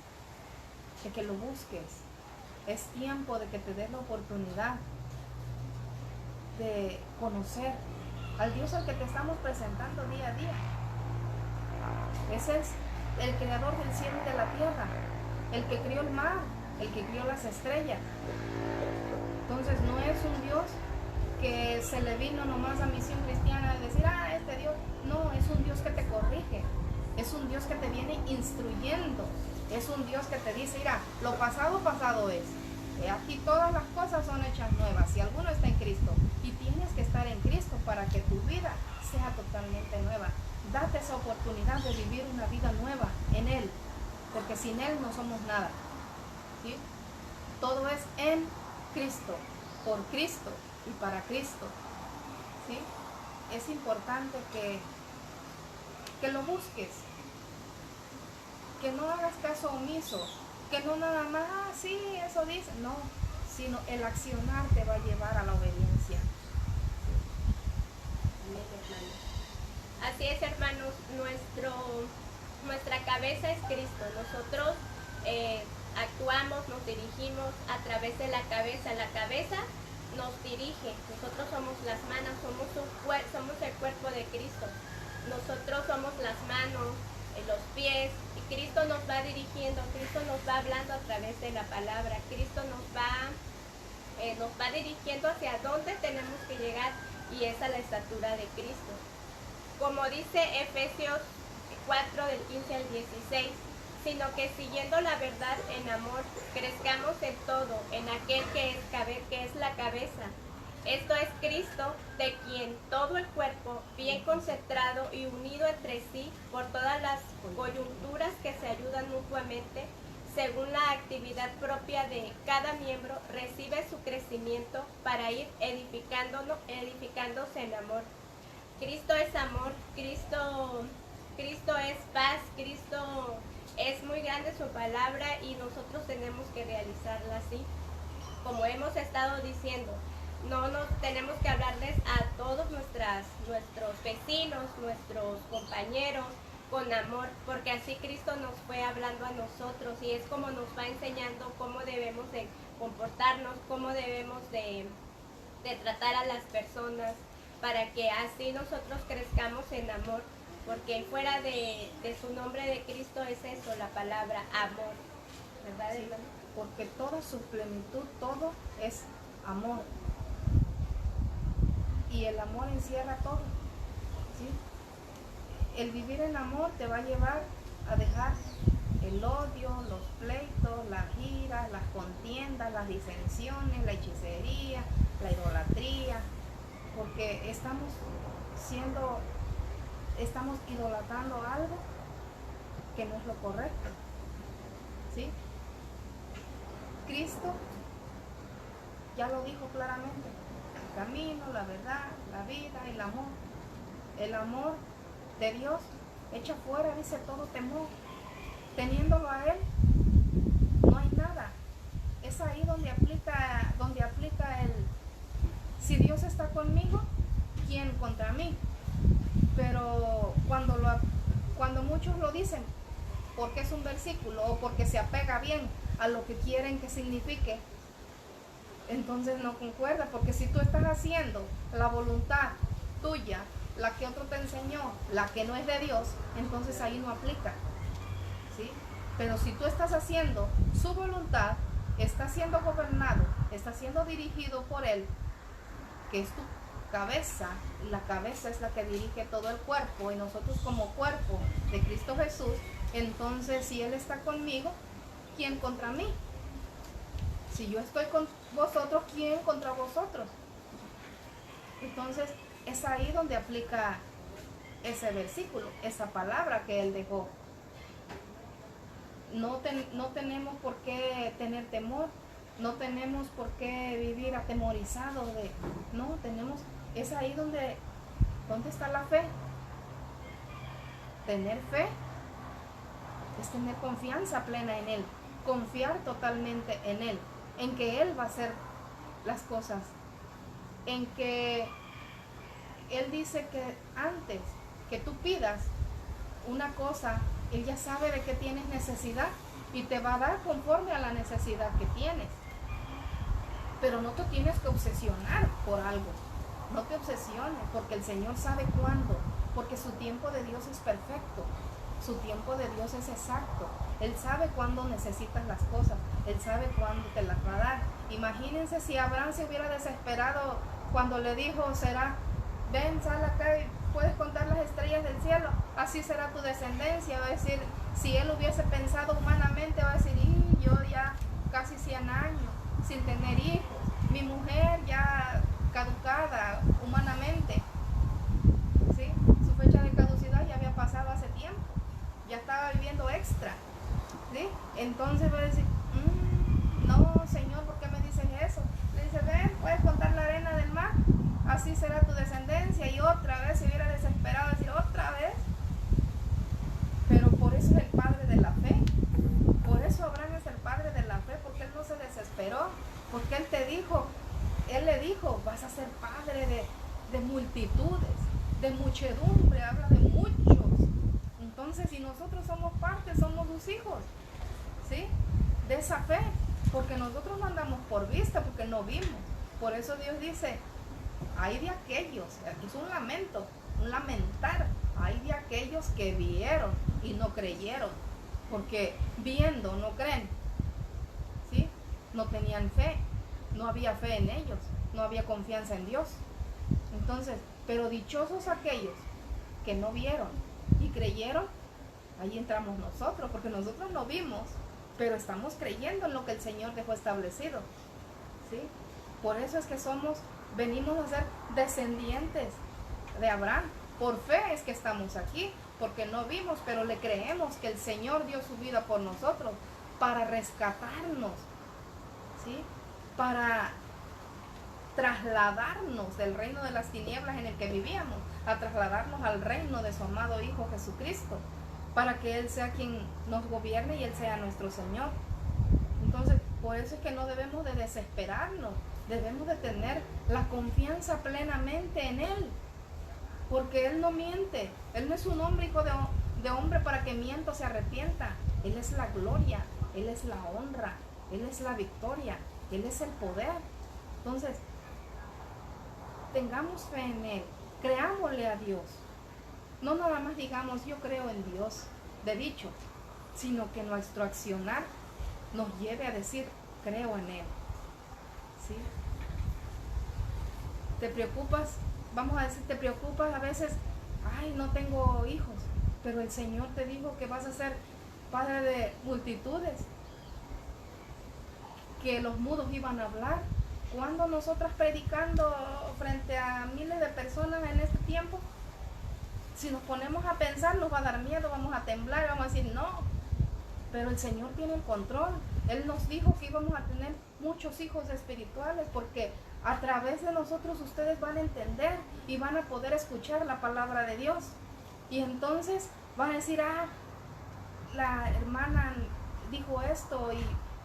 de que lo busques, es tiempo de que te des la oportunidad de conocer al Dios al que te estamos presentando día a día. Ese es el creador del cielo y de la tierra, el que crió el mar, el que crió las estrellas. Entonces no es un Dios que se le vino nomás a Misión Cristiana de decir, este Dios. No, es un Dios que te corrige, es un Dios que te viene instruyendo, es un Dios que te dice, mira, lo pasado, pasado es. Aquí todas las cosas son hechas nuevas, si alguno está en Cristo, y tienes que estar en Cristo para que tu vida sea totalmente nueva. Date esa oportunidad de vivir una vida nueva en Él, porque sin Él no somos nada, ¿sí? Todo es en Cristo, por Cristo y para Cristo, ¿sí? Es importante que lo busques, que no hagas caso omiso, que no nada más, sí, eso dice, no, sino el accionar te va a llevar a la obediencia. Así es, hermanos, nuestra cabeza es Cristo. Nosotros actuamos, nos dirigimos a través de la cabeza. La cabeza nos dirige. Nosotros somos las manos, somos el cuerpo de Cristo. Nosotros somos las manos, los pies, y Cristo nos va dirigiendo, Cristo nos va hablando a través de la palabra, Cristo nos va dirigiendo hacia dónde tenemos que llegar, y es a la estatura de Cristo. Como dice Efesios 4 del 15 al 16, sino que siguiendo la verdad en amor, crezcamos en todo, en aquel que es la cabeza. Esto es Cristo, de quien todo el cuerpo, bien concentrado y unido entre sí por todas las coyunturas que se ayudan mutuamente, según la actividad propia de cada miembro, recibe su crecimiento para ir edificándose en amor. Cristo es amor, Cristo es paz, Cristo es muy grande su palabra, y nosotros tenemos que realizarla así. Como hemos estado diciendo, no nos tenemos que hablarles a todos nuestros vecinos, nuestros compañeros, con amor, porque así Cristo nos fue hablando a nosotros, y es como nos va enseñando cómo debemos de comportarnos, cómo debemos de tratar a las personas, para que así nosotros crezcamos en amor, porque fuera de su nombre de Cristo es eso, la palabra amor, ¿verdad, Sí, hermano? porque toda su plenitud, todo es amor, y el amor encierra todo, ¿sí? El vivir en amor te va a llevar a dejar el odio, los pleitos, las iras, las contiendas, las disensiones, la hechicería, la idolatría, porque estamos idolatrando algo que no es lo correcto, ¿sí? Cristo ya lo dijo claramente: el camino, la verdad, la vida y el amor. El amor de Dios echa fuera, dice, todo temor. Teniéndolo a Él, no hay nada. Es ahí donde aplica el: si Dios está conmigo, ¿quién contra mí? Pero cuando muchos lo dicen porque es un versículo o porque se apega bien a lo que quieren que signifique, entonces no concuerda, porque si tú estás haciendo la voluntad tuya, la que otro te enseñó, la que no es de Dios, entonces ahí no aplica, ¿sí? Pero si tú estás haciendo su voluntad, estás siendo gobernado, estás siendo dirigido por Él, que es tu cabeza, la cabeza es la que dirige todo el cuerpo, y nosotros como cuerpo de Cristo Jesús, entonces si Él está conmigo, ¿quién contra mí? Si yo estoy con vosotros, ¿quién contra vosotros? Entonces es ahí donde aplica ese versículo, esa palabra que Él dejó. No tenemos por qué tener temor, no tenemos por qué vivir atemorizados no, es ahí donde está la fe. Tener fe es tener confianza plena en Él, confiar totalmente en Él, en que Él va a hacer las cosas, en que Él dice que antes que tú pidas una cosa, Él ya sabe de qué tienes necesidad y te va a dar conforme a la necesidad que tienes. Pero no te tienes que obsesionar por algo, no te obsesiones, porque el Señor sabe cuándo, porque su tiempo de Dios es perfecto, su tiempo de Dios es exacto. Él sabe cuándo necesitas las cosas, Él sabe cuándo te las va a dar. Imagínense si Abraham se hubiera desesperado cuando le dijo: ven, sal acá y puedes contar las estrellas del cielo, así será tu descendencia. Va a decir, si él hubiese pensado humanamente, va a decir: y yo ya casi 100 años sin tener hijos, mi mujer ya caducada humanamente, ¿sí? Su fecha de caducidad ya había pasado hace tiempo, ya estaba viviendo extra, ¿sí? Entonces va a decir: no, Señor, ¿por qué me dices eso? Le dice: ven, puedes contar la arena del mar, así será tu descendencia. Y otra vez se hubiera desesperado, decir: otra vez. Pero por eso es el padre de la fe, por eso Abraham es el padre de la fe, porque él no se desesperó, porque él le dijo: vas a ser padre de multitudes, de muchedumbre, habla de muchos. Entonces, si nosotros somos parte, somos sus hijos, ¿sí? De esa fe, porque nosotros no andamos por vista, porque no vimos. Por eso Dios dice: hay de aquellos, aquí es un lamento, un lamentar, hay de aquellos que vieron y no creyeron, porque viendo no creen, ¿sí? No tenían fe, no había fe en ellos, no había confianza en Dios. Entonces, pero dichosos aquellos que no vieron y creyeron, ahí entramos nosotros, porque nosotros no vimos, pero estamos creyendo en lo que el Señor dejó establecido, ¿sí? Por eso es que venimos a ser descendientes de Abraham. Por fe es que estamos aquí, porque no vimos, pero le creemos que el Señor dio su vida por nosotros para rescatarnos, ¿sí? Para trasladarnos del reino de las tinieblas en el que vivíamos, a trasladarnos al reino de su amado Hijo Jesucristo, para que Él sea quien nos gobierne y Él sea nuestro Señor. Entonces, por eso es que no debemos de desesperarnos, debemos de tener la confianza plenamente en Él, porque Él no miente, Él no es un hombre, hijo de hombre, para que mienta o se arrepienta. Él es la gloria, Él es la honra, Él es la victoria, Él es el poder. Entonces, tengamos fe en Él, creámosle a Dios. No nada más digamos: yo creo en Dios, de dicho, sino que nuestro accionar nos lleve a decir: creo en Él, ¿sí? Te preocupas, vamos a decir, te preocupas a veces: ay, no tengo hijos, pero el Señor te dijo que vas a ser padre de multitudes, que los mudos iban a hablar. ¿Cuándo nosotras predicando frente a miles de personas en este tiempo? Si nos ponemos a pensar, nos va a dar miedo, vamos a temblar, vamos a decir: no. Pero el Señor tiene el control, Él nos dijo que íbamos a tener muchos hijos espirituales, porque a través de nosotros ustedes van a entender y van a poder escuchar la palabra de Dios. Y entonces van a decir, la hermana dijo esto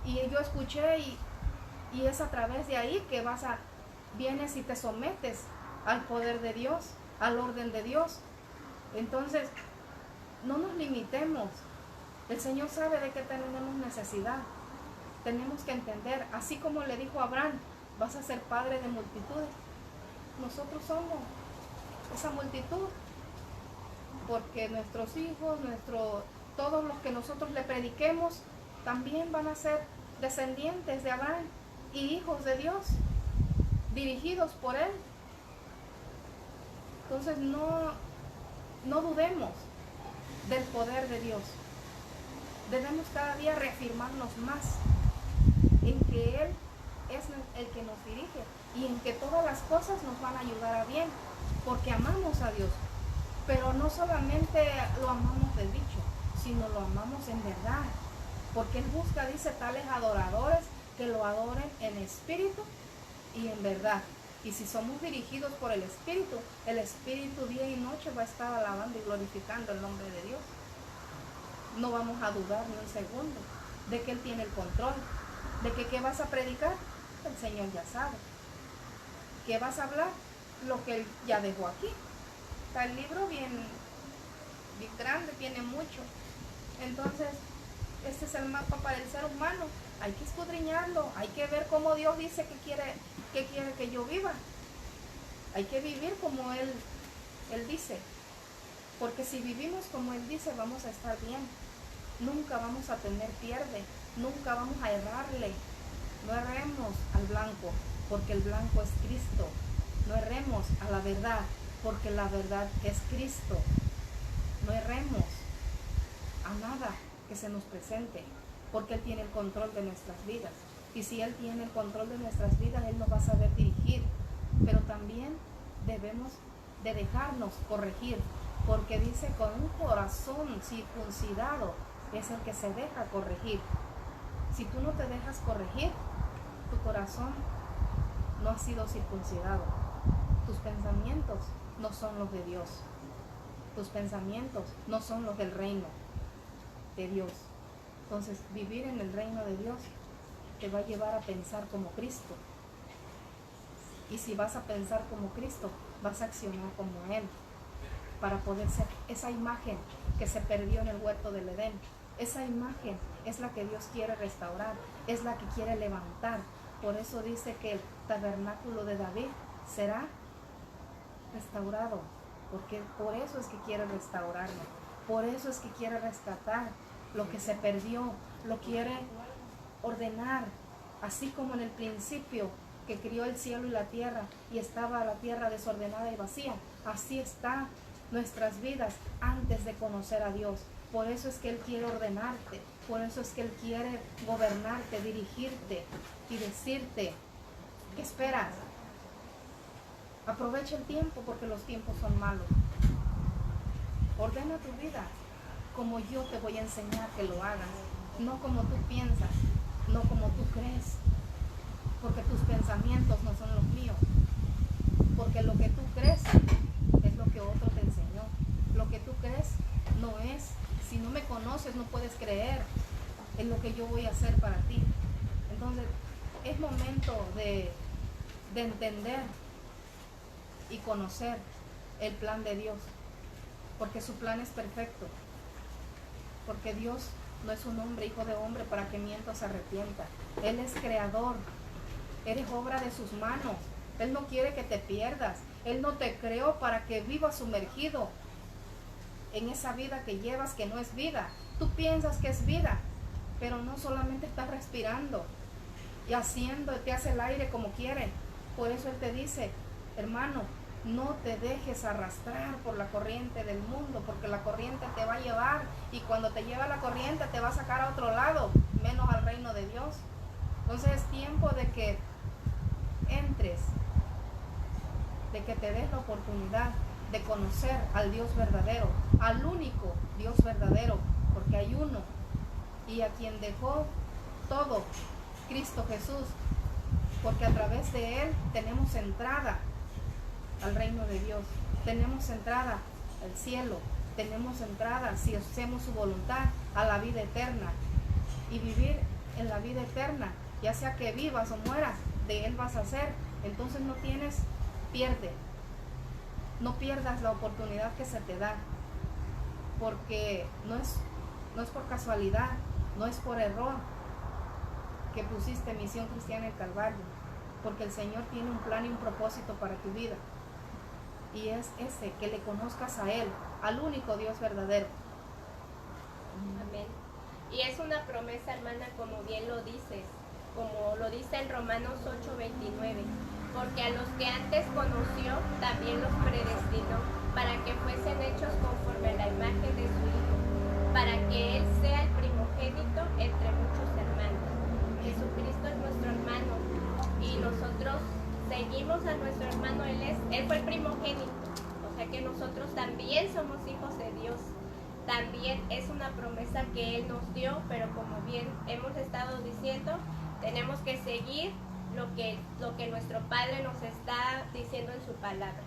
y yo escuché, y es a través de ahí que vienes y te sometes al poder de Dios, al orden de Dios. Entonces, no nos limitemos. El Señor sabe de qué tenemos necesidad. Tenemos que entender, así como le dijo a Abraham, vas a ser padre de multitudes. Nosotros somos esa multitud, porque nuestros hijos, todos los que nosotros le prediquemos, también van a ser descendientes de Abraham y hijos de Dios, dirigidos por Él. Entonces no dudemos del poder de Dios. Debemos cada día reafirmarnos más en que Él es el que nos dirige y en que todas las cosas nos van a ayudar a bien, porque amamos a Dios. Pero no solamente lo amamos de dicho, sino lo amamos en verdad, porque Él busca, dice, tales adoradores que lo adoren en espíritu y en verdad. Y si somos dirigidos por el Espíritu día y noche va a estar alabando y glorificando el nombre de Dios. No vamos a dudar ni un segundo de que Él tiene el control, de que qué vas a predicar, el Señor ya sabe. ¿Qué vas a hablar? Lo que Él ya dejó aquí. Está el libro bien grande, tiene mucho. Entonces, este es el mapa para el ser humano. Hay que escudriñarlo, hay que ver cómo Dios dice que quiere que yo viva. Hay que vivir como Él dice. Porque si vivimos como Él dice, vamos a estar bien. Nunca vamos a tener pierde, nunca vamos a errarle. No erremos al blanco, porque el blanco es Cristo. No erremos a la verdad, porque la verdad es Cristo. No erremos a nada que se nos presente, porque Él tiene el control de nuestras vidas. Y si Él tiene el control de nuestras vidas, Él nos va a saber dirigir. Pero también debemos de dejarnos corregir, porque dice, con un corazón circuncidado es el que se deja corregir. Si tú no te dejas corregir, tu corazón no ha sido circuncidado. Tus pensamientos no son los de Dios. Tus pensamientos no son los del reino de Dios. Entonces, vivir en el reino de Dios te va a llevar a pensar como Cristo. Y si vas a pensar como Cristo, vas a accionar como Él, para poder ser esa imagen que se perdió en el huerto del Edén. Esa imagen es la que Dios quiere restaurar, es la que quiere levantar. Por eso dice que el tabernáculo de David será restaurado, porque por eso es que quiere restaurarlo, por eso es que quiere rescatar lo que se perdió, lo quiere ordenar, así como en el principio que crió el cielo y la tierra y estaba la tierra desordenada y vacía. Así está nuestras vidas antes de conocer a Dios. Por eso es que Él quiere ordenarte, por eso es que Él quiere gobernarte, dirigirte y decirte, ¿qué esperas? Aprovecha el tiempo, porque los tiempos son malos. Ordena tu vida como yo te voy a enseñar que lo hagas, no como tú piensas, no como tú crees, porque tus pensamientos no son los míos, porque lo que tú crees es lo que otro te enseñó. Lo que tú crees no es, si no me conoces no puedes creer en lo que yo voy a hacer para ti. Entonces es momento de entender y conocer el plan de Dios, porque su plan es perfecto, porque Dios no es un hombre, hijo de hombre, para que mienta o se arrepienta. Él es creador, eres obra de sus manos. Él no quiere que te pierdas. Él no te creó para que vivas sumergido en esa vida que llevas, que no es vida. Tú piensas que es vida, pero no, solamente estás respirando y te hace el aire como quiere. Por eso Él te dice, hermano, no te dejes arrastrar por la corriente del mundo, porque la corriente te va a llevar, y cuando te lleva la corriente te va a sacar a otro lado, menos al reino de Dios. Entonces es tiempo de que entres, de que te des la oportunidad de conocer al Dios verdadero, al único Dios verdadero, porque hay uno, y a quien dejó todo Cristo Jesús, porque a través de Él tenemos entrada al reino de Dios, tenemos entrada al cielo, tenemos entrada, si hacemos su voluntad, a la vida eterna. Y vivir en la vida eterna, ya sea que vivas o mueras, de Él vas a ser. Entonces no pierdas la oportunidad que se te da, porque no es por casualidad, no es por error que pusiste Misión Cristiana del Calvario, porque el Señor tiene un plan y un propósito para tu vida, y es ese, que le conozcas a Él, al único Dios verdadero. Amén. Y es una promesa, hermana, como bien lo dices, como lo dice en Romanos 8:29, porque a los que antes conoció, también los predestinó, para que fuesen hechos conforme a la imagen de su Hijo, para que Él sea el primogénito entre muchos hermanos. Jesucristo es nuestro hermano, y nosotros seguimos a nuestro hermano. Él fue el primogénito, o sea que nosotros también somos hijos de Dios. También es una promesa que Él nos dio, pero como bien hemos estado diciendo, tenemos que seguir lo que nuestro Padre nos está diciendo en su palabra.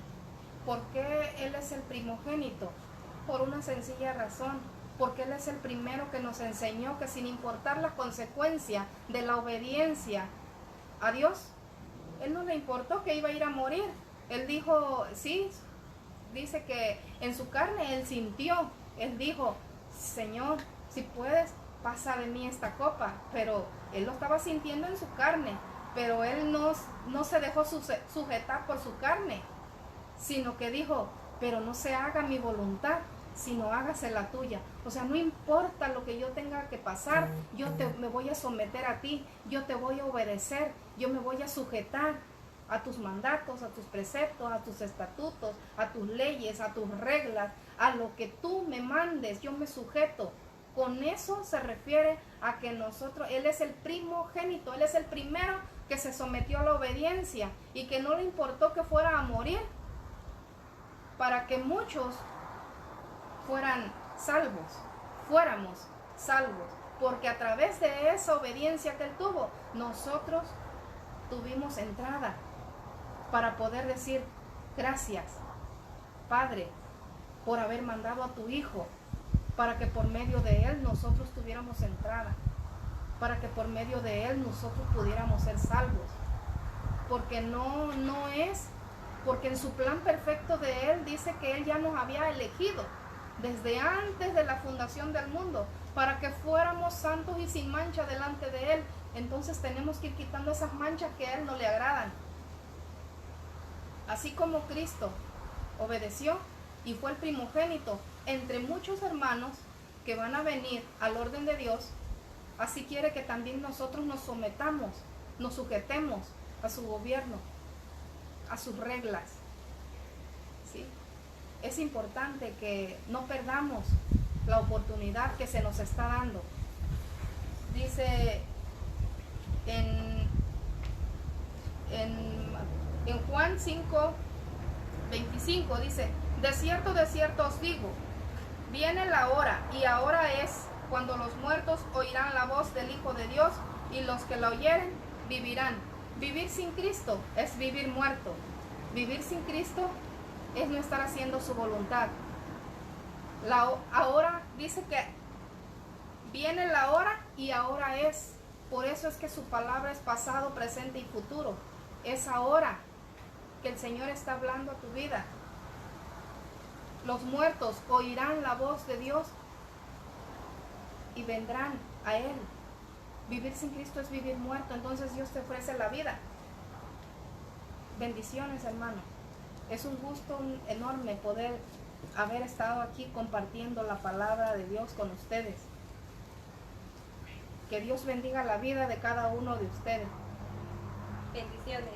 ¿Por qué Él es el primogénito? Por una sencilla razón, porque Él es el primero que nos enseñó que sin importar la consecuencia de la obediencia a Dios, Él no le importó que iba a ir a morir. Él dijo, sí, dice que en su carne Él sintió. Él dijo, Señor, si puedes, pasa de mí esta copa. Pero Él lo estaba sintiendo en su carne, pero Él no se dejó sujetar por su carne, sino que dijo, pero no se haga mi voluntad, sino hágase la tuya. O sea, no importa lo que yo tenga que pasar, me voy a someter a ti, yo te voy a obedecer, yo me voy a sujetar a tus mandatos, a tus preceptos, a tus estatutos, a tus leyes, a tus reglas, a lo que tú me mandes, yo me sujeto. Con eso se refiere a que Él es el primogénito, Él es el primero que se sometió a la obediencia y que no le importó que fuera a morir para que muchos fuéramos salvos, porque a través de esa obediencia que Él tuvo, nosotros tuvimos entrada para poder decir, gracias, Padre, por haber mandado a tu Hijo, para que por medio de Él nosotros tuviéramos entrada, para que por medio de Él nosotros pudiéramos ser salvos, porque porque en su plan perfecto de Él dice que Él ya nos había elegido desde antes de la fundación del mundo, para que fuéramos santos y sin mancha delante de Él. Entonces tenemos que ir quitando esas manchas que a Él no le agradan. Así como Cristo obedeció y fue el primogénito entre muchos hermanos que van a venir al orden de Dios, así quiere que también nosotros nos sometamos, nos sujetemos a su gobierno, a sus reglas. ¿Sí? Es importante que no perdamos la oportunidad que se nos está dando. Dice en Juan 5:25, dice, de cierto os digo, viene la hora, y ahora es, cuando los muertos oirán la voz del Hijo de Dios, y los que la oyeren vivirán. Vivir sin Cristo es vivir muerto. Vivir sin Cristo es no estar haciendo su voluntad. Ahora dice que viene la hora y ahora es. Por eso es que su palabra es pasado, presente y futuro. Es ahora que el Señor está hablando a tu vida. Los muertos oirán la voz de Dios y vendrán a Él. Vivir sin Cristo es vivir muerto. Entonces Dios te ofrece la vida. Bendiciones, hermano. Es un gusto enorme poder haber estado aquí compartiendo la palabra de Dios con ustedes. Que Dios bendiga la vida de cada uno de ustedes. Bendiciones.